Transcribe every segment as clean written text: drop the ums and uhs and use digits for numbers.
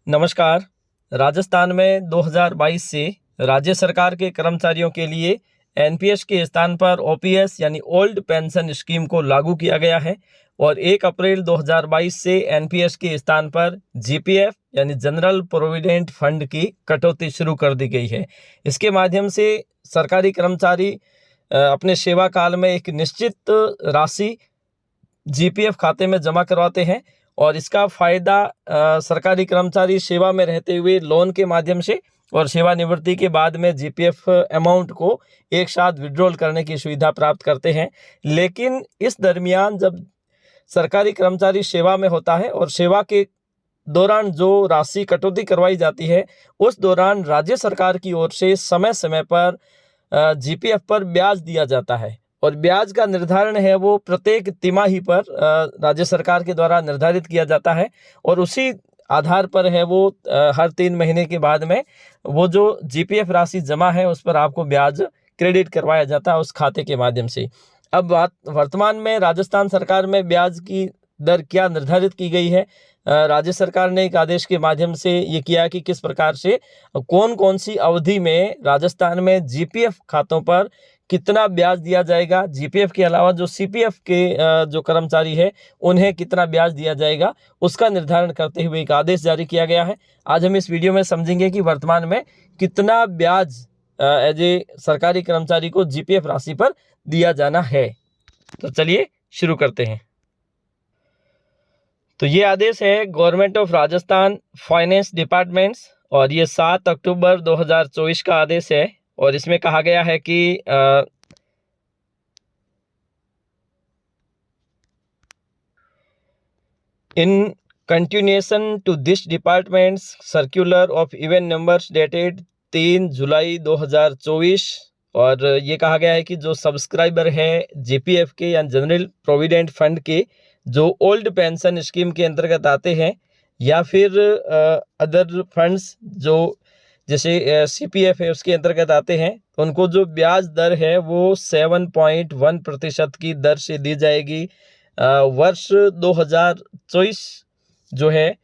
नमस्कार। राजस्थान में 2022 से राज्य सरकार के कर्मचारियों के लिए एनपीएस के स्थान पर ओपीएस यानी ओल्ड पेंशन स्कीम को लागू किया गया है और 1 अप्रैल 2022 से एनपीएस के स्थान पर जीपीएफ यानी जनरल प्रोविडेंट फंड की कटौती शुरू कर दी गई है। इसके माध्यम से सरकारी कर्मचारी अपने सेवा काल में एक निश्चित राशि जीपीएफ खाते में जमा करवाते हैं और इसका फ़ायदा सरकारी कर्मचारी सेवा में रहते हुए लोन के माध्यम से और सेवानिवृत्ति के बाद में जीपीएफ अमाउंट को एक साथ विड्रॉल करने की सुविधा प्राप्त करते हैं। लेकिन इस दरमियान जब सरकारी कर्मचारी सेवा में होता है और सेवा के दौरान जो राशि कटौती करवाई जाती है, उस दौरान राज्य सरकार की ओर से समय समय पर जीपीएफ पर ब्याज दिया जाता है और ब्याज का निर्धारण है वो प्रत्येक तिमाही पर राज्य सरकार के द्वारा निर्धारित किया जाता है और उसी आधार पर है वो हर 3 महीने के बाद में वो जो जीपीएफ राशि जमा है उस पर आपको ब्याज क्रेडिट करवाया जाता है उस खाते के माध्यम से। अब वर्तमान में राजस्थान सरकार में ब्याज की दर क्या निर्धारित की गई है। राज्य सरकार ने एक आदेश के माध्यम से ये किया कि किस प्रकार से कौन कौन सी अवधि में राजस्थान में जीपीएफ खातों पर कितना ब्याज दिया जाएगा, जीपीएफ के अलावा जो सीपीएफ के जो कर्मचारी है उन्हें कितना ब्याज दिया जाएगा, उसका निर्धारण करते हुए एक आदेश जारी किया गया है। आज हम इस वीडियो में समझेंगे कि वर्तमान में कितना ब्याज एज ए सरकारी कर्मचारी को जीपीएफ राशि पर दिया जाना है। तो चलिए शुरू करते हैं। तो ये आदेश है government of Rajasthan finance departments और ये 7 अक्टूबर 2024 का आदेश है और इसमें कहा गया है कि in continuation to this departments circular of even numbers dated 3 July 2024 और ये कहा गया है कि जो सब्सक्राइबर है जीपीएफ के या जनरल प्रोविडेंट फंड के जो ओल्ड पेंशन स्कीम के अंतर्गत आते हैं या फिर अदर फंड्स जो जैसे सीपीएफ है उसके अंतर्गत आते हैं, उनको जो ब्याज दर है वो 7.1% की दर से दी जाएगी। वर्ष 2024 जो है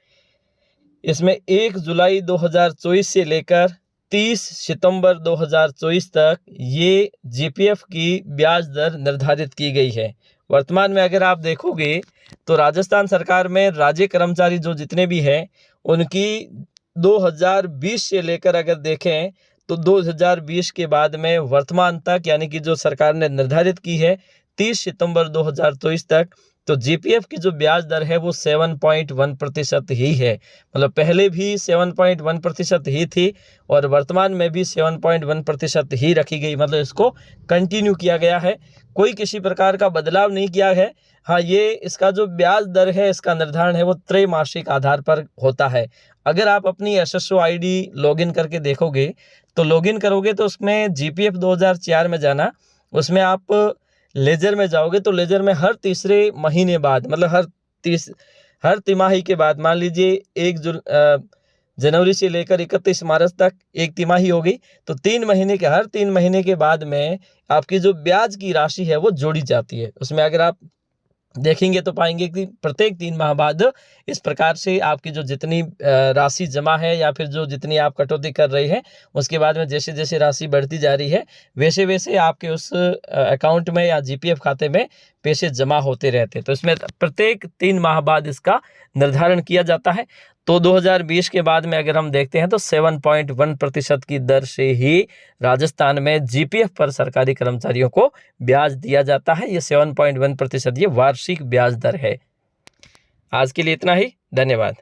इसमें 1 जुलाई 2024 से लेकर 30 सितंबर 2024 तक ये जीपीएफ की ब्याज दर निर्धारित की गई है। वर्तमान में अगर आप देखोगे तो राजस्थान सरकार में राज्य कर्मचारी जो जितने भी हैं उनकी 2020 से लेकर अगर देखें तो 2020 के बाद में वर्तमान तक यानी कि जो सरकार ने निर्धारित की है 30 सितंबर 2024 तक, तो जीपीएफ की जो ब्याज दर है वो 7.1% ही है। मतलब पहले भी 7.1% ही थी और वर्तमान में भी 7.1% ही रखी गई। मतलब इसको कंटिन्यू किया गया है, कोई किसी प्रकार का बदलाव नहीं किया है। हाँ, ये इसका जो ब्याज दर है इसका निर्धारण है वो त्रैमासिक आधार पर होता है। अगर आप अपनी एसएसओ आईडी लॉगिन करके देखोगे तो लॉगिन करोगे तो उसमें जीपीएफ 2004 में जाना, उसमें आप लेजर में जाओगे तो लेजर में हर तीसरे महीने बाद मतलब हर तिमाही के बाद, मान लीजिए 1 जनवरी से लेकर 31 मार्च तक एक तिमाही होगी तो 3 महीने के हर 3 महीने के बाद में आपकी जो ब्याज की राशि है वो जोड़ी जाती है। उसमें अगर आप देखेंगे तो पाएंगे कि प्रत्येक 3 माह बाद इस प्रकार से आपकी जो जितनी राशि जमा है या फिर जो जितनी आप कटौती कर रहे हैं उसके बाद में जैसे जैसे राशि बढ़ती जा रही है वैसे वैसे आपके उस अकाउंट में या जीपीएफ खाते में पैसे जमा होते रहते हैं। तो इसमें प्रत्येक 3 माह बाद इसका निर्धारण किया जाता है। तो 2020 के बाद में अगर हम देखते हैं तो 7.1% की दर से ही राजस्थान में जीपीएफ पर सरकारी कर्मचारियों को ब्याज दिया जाता है। ये 7.1% ये वार्षिक ब्याज दर है। आज के लिए इतना ही, धन्यवाद।